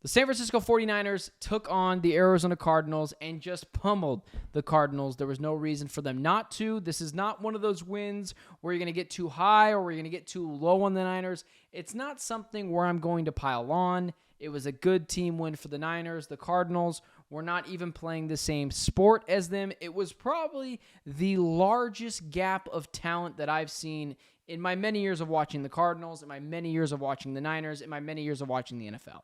The San Francisco 49ers took on the Arizona Cardinals and just pummeled the Cardinals. There was no reason for them not to. This is not one of those wins where you're going to get too high or where you're going to get too low on the Niners. It's not something where I'm going to pile on. It was a good team win for the Niners. The Cardinals were not even playing the same sport as them. It was probably the largest gap of talent that I've seen in my many years of watching the Cardinals, in my many years of watching the Niners, in my many years of watching the NFL.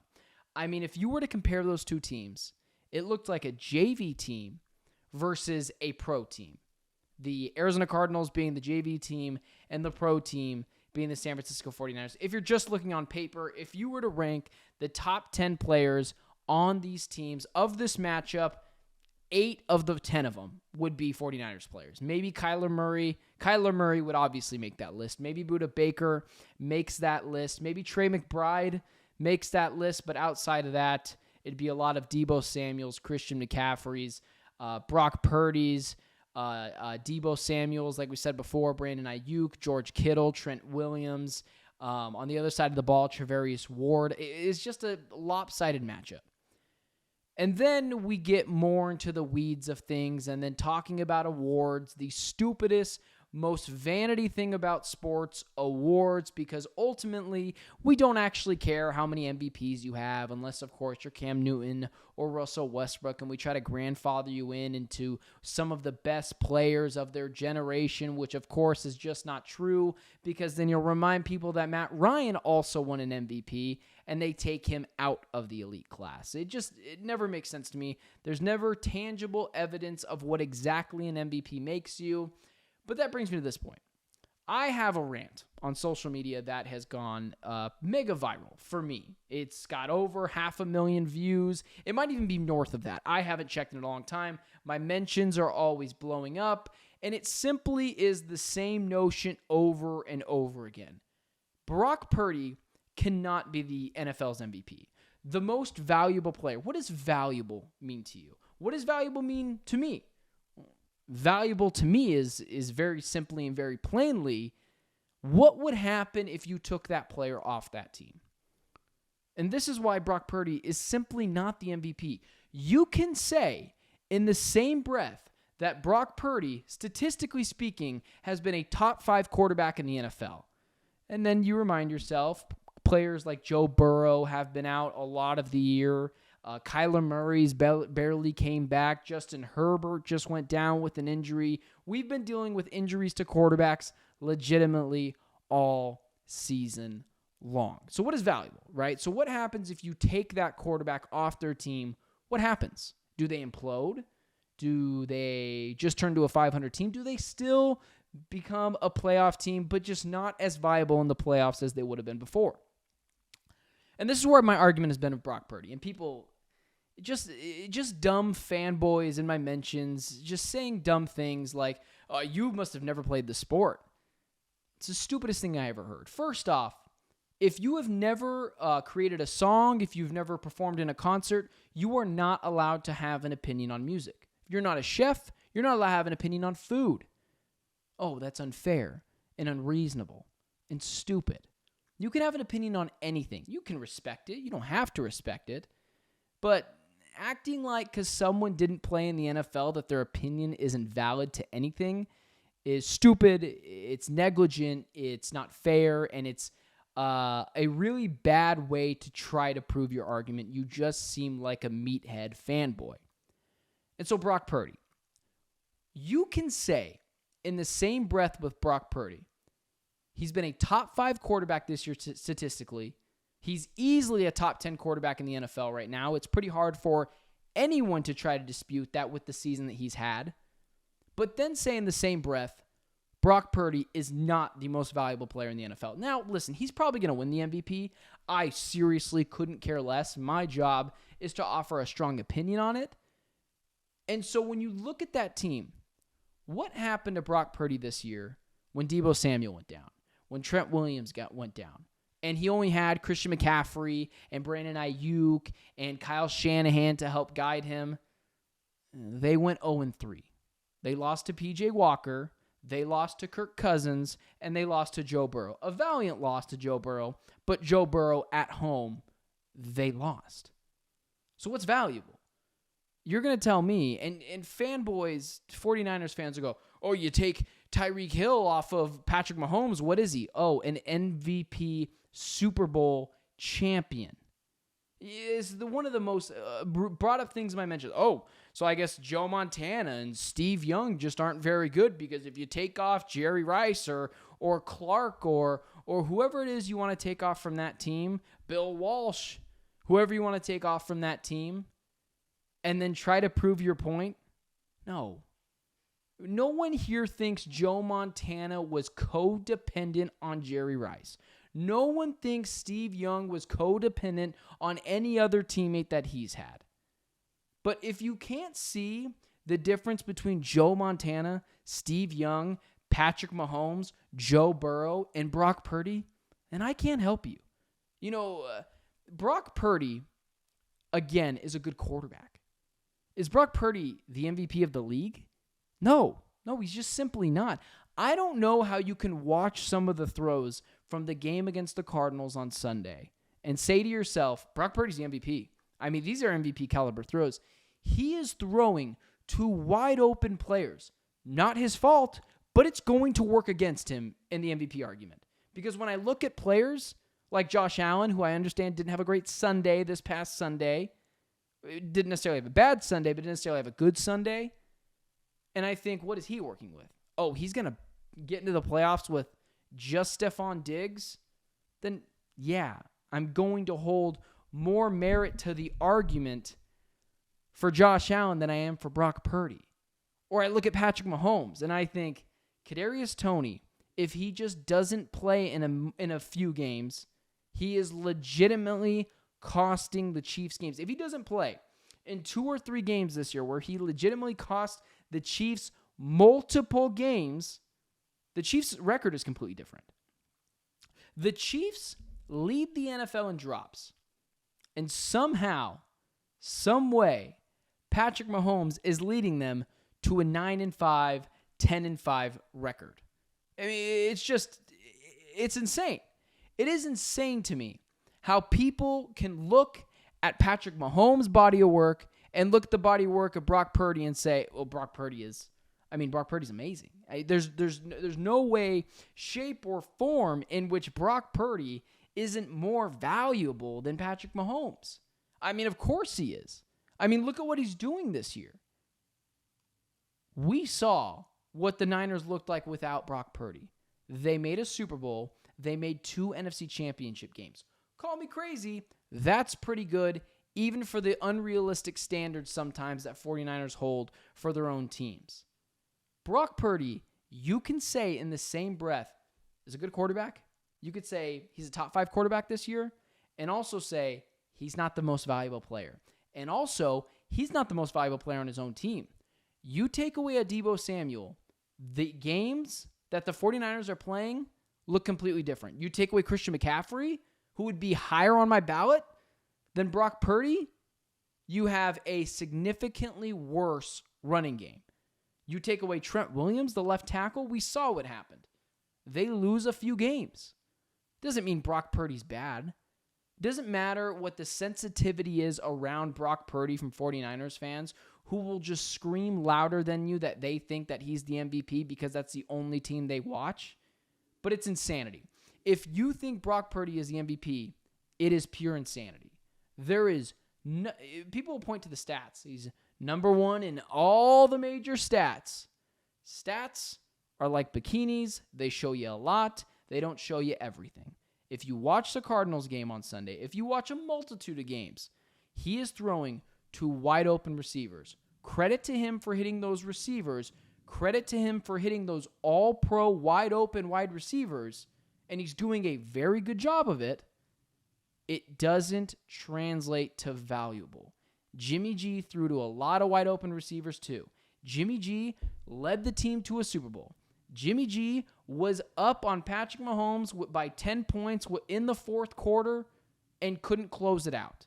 I mean, if you were to compare those two teams, it looked like a JV team versus a pro team. The Arizona Cardinals being the JV team and the pro team being the San Francisco 49ers. If you're just looking on paper, if you were to rank the top 10 players on these teams of this matchup, 8 of the 10 of them would be 49ers players. Maybe Kyler Murray. Kyler Murray would obviously make that list. Maybe Budda Baker makes that list. Maybe Trey McBride makes that list, but outside of that, it'd be a lot of Deebo Samuels, Christian McCaffrey's, Brock Purdy's, Deebo Samuels, like we said before, Brandon Ayuk, George Kittle, Trent Williams. On the other side of the ball, Travarius Ward. It's just a lopsided matchup. And then we get more into the weeds of things and then talking about awards, the stupidest, most vanity thing about sports, awards, because ultimately we don't actually care how many MVPs you have unless, of course, you're Cam Newton or Russell Westbrook and we try to grandfather you into some of the best players of their generation, which, of course, is just not true because then you'll remind people that Matt Ryan also won an MVP and they take him out of the elite class. It never makes sense to me. There's never tangible evidence of what exactly an MVP makes you. But that brings me to this point. I have a rant on social media that has gone mega viral for me. It's got over 500,000 views. It might even be north of that. I haven't checked in a long time. My mentions are always blowing up. And it simply is the same notion over and over again. Brock Purdy cannot be the NFL's MVP. The most valuable player. What does valuable mean to you? What does valuable mean to me? Valuable to me is very simply and very plainly, what would happen if you took that player off that team? And this is why Brock Purdy is simply not the MVP. You can say in the same breath that Brock Purdy, statistically speaking, has been a top 5 quarterback in the NFL. And then you remind yourself, players like Joe Burrow have been out a lot of the year. Kyler Murray's barely came back. Justin Herbert just went down with an injury. We've been dealing with injuries to quarterbacks legitimately all season long. So what is valuable, right? So what happens if you take that quarterback off their team? What happens? Do they implode? Do they just turn to a 500 team? Do they still become a playoff team, but just not as viable in the playoffs as they would have been before? And this is where my argument has been with Brock Purdy. And people, just dumb fanboys in my mentions, just saying dumb things like, you must have never played the sport. It's the stupidest thing I ever heard. First off, if you have never created a song, if you've never performed in a concert, you are not allowed to have an opinion on music. If you're not a chef, you're not allowed to have an opinion on food. Oh, that's unfair and unreasonable and stupid. You can have an opinion on anything. You can respect it. You don't have to respect it. But acting like because someone didn't play in the NFL that their opinion isn't valid to anything is stupid. It's negligent. It's not fair. And it's a really bad way to try to prove your argument. You just seem like a meathead fanboy. And so Brock Purdy, you can say in the same breath with Brock Purdy, he's been a top 5 quarterback this year statistically. He's easily a top 10 quarterback in the NFL right now. It's pretty hard for anyone to try to dispute that with the season that he's had. But then say in the same breath, Brock Purdy is not the most valuable player in the NFL. Now, listen, he's probably going to win the MVP. I seriously couldn't care less. My job is to offer a strong opinion on it. And so when you look at that team, what happened to Brock Purdy this year when Deebo Samuel went down, when Trent Williams went down, and he only had Christian McCaffrey and Brandon Ayuk and Kyle Shanahan to help guide him? They went 0-3. They lost to P.J. Walker, they lost to Kirk Cousins, and they lost to Joe Burrow. A valiant loss to Joe Burrow, but Joe Burrow at home, they lost. So what's valuable? You're going to tell me, and fanboys, 49ers fans will go, oh, you take Tyreek Hill off of Patrick Mahomes. What is he? Oh, an MVP Super Bowl champion. Is one of the most brought up things I mentioned. Oh, so I guess Joe Montana and Steve Young just aren't very good because if you take off Jerry Rice or Clark or whoever it is you want to take off from that team, Bill Walsh, whoever you want to take off from that team, and then try to prove your point? No. No one here thinks Joe Montana was codependent on Jerry Rice. No one thinks Steve Young was codependent on any other teammate that he's had. But if you can't see the difference between Joe Montana, Steve Young, Patrick Mahomes, Joe Burrow, and Brock Purdy, then I can't help you. You know, Brock Purdy, again, is a good quarterback. Is Brock Purdy the MVP of the league? No, he's just simply not. I don't know how you can watch some of the throws from the game against the Cardinals on Sunday and say to yourself, Brock Purdy's the MVP. I mean, these are MVP caliber throws. He is throwing to wide open players. Not his fault, but it's going to work against him in the MVP argument. Because when I look at players like Josh Allen, who I understand didn't have a great Sunday this past Sunday, didn't necessarily have a bad Sunday, but didn't necessarily have a good Sunday, and I think, what is he working with? Oh, he's going to get into the playoffs with just Stephon Diggs? Then, yeah, I'm going to hold more merit to the argument for Josh Allen than I am for Brock Purdy. Or I look at Patrick Mahomes, and I think, Kadarius Toney, if he just doesn't play in a few games, he is legitimately costing the Chiefs games. If he doesn't play in 2 or 3 games this year where he legitimately cost the Chiefs multiple games, the Chiefs' record is completely different. The Chiefs lead the NFL in drops. And somehow, some way, Patrick Mahomes is leading them to a 9-5, 10-5 record. I mean, it's insane. It is insane to me how people can look at Patrick Mahomes' body of work and look at the body of work of Brock Purdy and say, well, Brock Purdy's amazing. There's no way, shape, or form in which Brock Purdy isn't more valuable than Patrick Mahomes. I mean, of course he is. I mean, look at what he's doing this year. We saw what the Niners looked like without Brock Purdy. They made a Super Bowl. They made 2 NFC Championship games. Call me crazy. That's pretty good, even for the unrealistic standards sometimes that 49ers hold for their own teams. Brock Purdy, you can say in the same breath, is a good quarterback. You could say he's a top 5 quarterback this year, and also say he's not the most valuable player. And also, he's not the most valuable player on his own team. You take away a Deebo Samuel, the games that the 49ers are playing look completely different. You take away Christian McCaffrey, who would be higher on my ballot than Brock Purdy, you have a significantly worse running game. You take away Trent Williams, the left tackle, we saw what happened. They lose a few games. Doesn't mean Brock Purdy's bad. Doesn't matter what the sensitivity is around Brock Purdy from 49ers fans who will just scream louder than you that they think that he's the MVP because that's the only team they watch. But it's insanity. If you think Brock Purdy is the MVP, it is pure insanity. There is no, people will point to the stats. He's number 1 in all the major stats. Stats are like bikinis. They show you a lot. They don't show you everything. If you watch the Cardinals game on Sunday, if you watch a multitude of games, he is throwing to wide open receivers. Credit to him for hitting those receivers. Credit to him for hitting those all-pro wide open wide receivers. And he's doing a very good job of it. It doesn't translate to valuable. Jimmy G threw to a lot of wide open receivers too. Jimmy G led the team to a Super Bowl. Jimmy G was up on Patrick Mahomes by 10 points in the fourth quarter and couldn't close it out.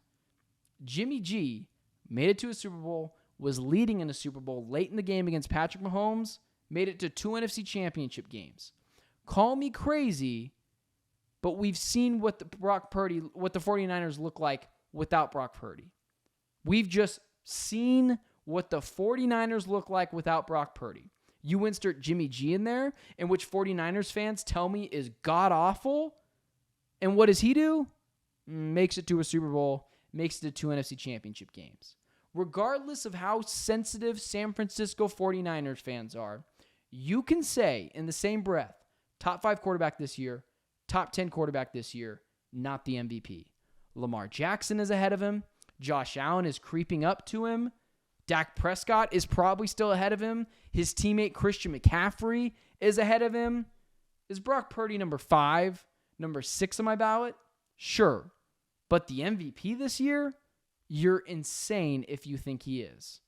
Jimmy G made it to a Super Bowl, was leading in a Super Bowl late in the game against Patrick Mahomes, made it to 2 NFC Championship games. Call me crazy, but we've seen what the 49ers look like without Brock Purdy. We've just seen what the 49ers look like without Brock Purdy. You insert Jimmy G in there, in which 49ers fans tell me is god-awful. And what does he do? Makes it to a Super Bowl, makes it to 2 NFC Championship games. Regardless of how sensitive San Francisco 49ers fans are, you can say in the same breath, top 5 quarterback this year, top 10 quarterback this year, not the MVP. Lamar Jackson is ahead of him. Josh Allen is creeping up to him. Dak Prescott is probably still ahead of him. His teammate Christian McCaffrey is ahead of him. Is Brock Purdy number 5, number 6 on my ballot? Sure. But the MVP this year? You're insane if you think he is.